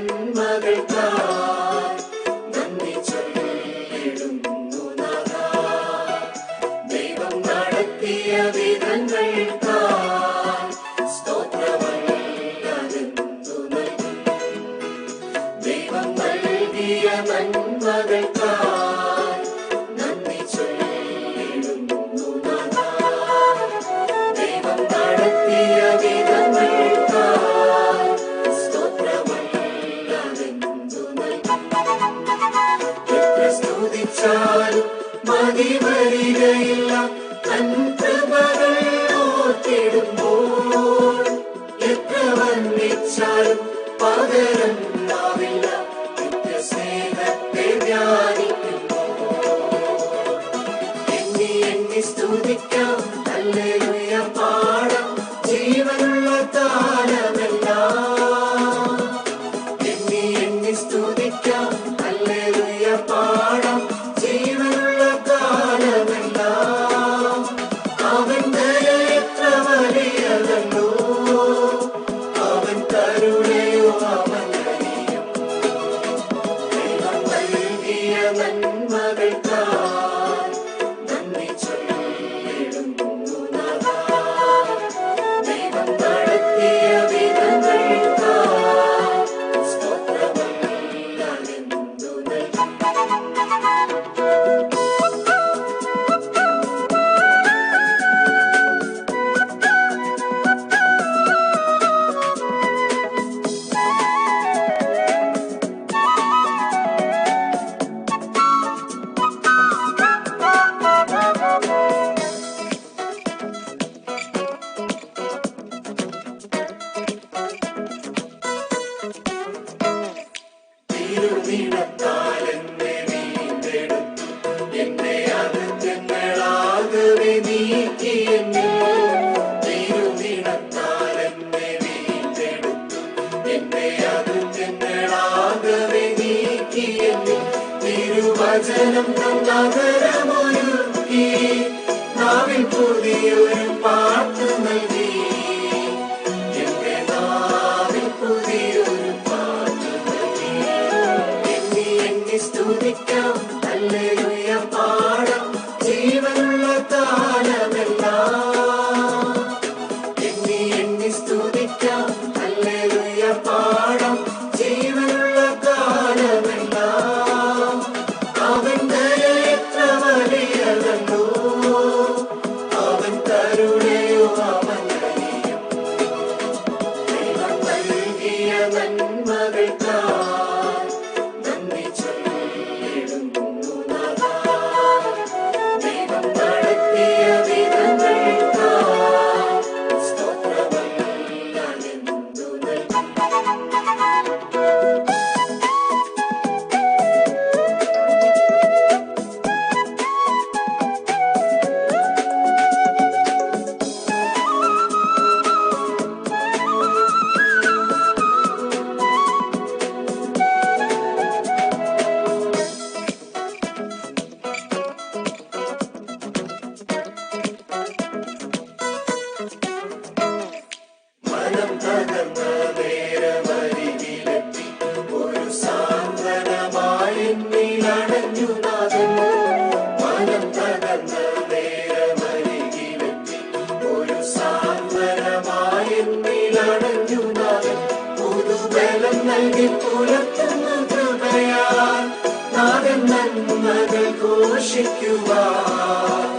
നന്മകൾക്കായി നന്ദി ചൊല്ലിടുന്നു നാഥാ. ദൈവം നടത്തിയ വിധങ്ങൾക്കായി സ്തോത്രമല്ലാതെന്തു നൽകും. ദൈവം നൽകിയ നന്മകൾക്കായി നന്ദി ചൊല്ലിടുന്നു നാഥാ. ദൈവം നടത്തിയ വിധങ്ങൾക്കായി സ്തോത്രമല്ലാതെന്തു നൽകും. എത്ര സ്തുതിച്ചാലും മതി വരികയില്ല തൻ കൃപകൾ ഓർത്തിടുമ്പോൾ. എത്ര വർണ്ണിച്ചാലും പകരം ആവില്ല നിത്യസ്നേഹത്തെ ധ്യാനിക്കുമ്പോൾ. എണ്ണി എണ്ണി സ്തുതിക്കാം, ഹല്ലേലൂയ പാടാം ജീവനുള്ള കാലമെല്ലാം. എണ്ണി എണ്ണി സ്തുതിക്കാം, ഹല്ലേലൂയ പാടാം ജീവനുള്ള കാലമെല്ലാം. അവൻ ദയ എത്ര വലിയതല്ലോ, അവൻ കരുണയോ അവനറിയും. ദൈവം നൽകിയ നന്മകൾക്കായി നന്ദി ചൊല്ലിടുന്നു നാഥാ. ദൈവം നടത്തിയ വിധങ്ങൾക്കായി സ്തോത്രമല്ലാതെന്തു നൽകും. തിരുനിണത്താൽ എന്നെ വീണ്ടെടുത്തു, എന്നെ അകൃത്യങ്ങളാകവെ നീക്കി എന്നിൽ. തിരുനിണത്താൽ എന്നെ വീണ്ടെടുത്തു, എന്നെ അകൃത്യങ്ങളാകവെ നീക്കി എന്നിൽ. തിരുവചനം നഗരമൊരുക്കി, നാവിൽ പുതിയൊരു പാട്ട് നൽകി. എന്റെ നാവിൽ പുതിയൊരു പാട്ട് നൽകി. എണ്ണി എണ്ണി സ്തുതിക്കാം, ഹല്ലേലൂയ പാടാം ജീവനുള്ള കാലമെല്ലാം. എണ്ണി എണ്ണി സ്തുതിക്കാം, ഹല്ലേലൂയ പാടാം ജീവനുള്ള കാലമെല്ലാം. അവൻ ദയ എത്ര വലിയതല്ലോ, അവൻ കരുണയോ അവനറിയും. ദൈവം നൽകിയ നന്മകൾക്കായി നന്ദി ചൊല്ലിടുന്നു നാഥാ. ദൈവം നടത്തിയ വിധങ്ങൾക്കായി സ്തോത്രമല്ലാതെന്തു നൽകും. മനം തകർന്ന നേരമരികിലെത്തി, ഒരു സാന്ത്വനമായി എന്നിൽ അണഞ്ഞു നാഥൻ. മനം തകർന്ന നേരമരികിലെത്തി, ഒരു സാന്ത്വനമായി എന്നിൽ അണഞ്ഞു നാഥൻ. പുതുബലം നൽകി പുലർത്തുന്ന കൃപയാൽ നാഥൻ നന്മകൾ ഘോഷിക്കുവാൻ.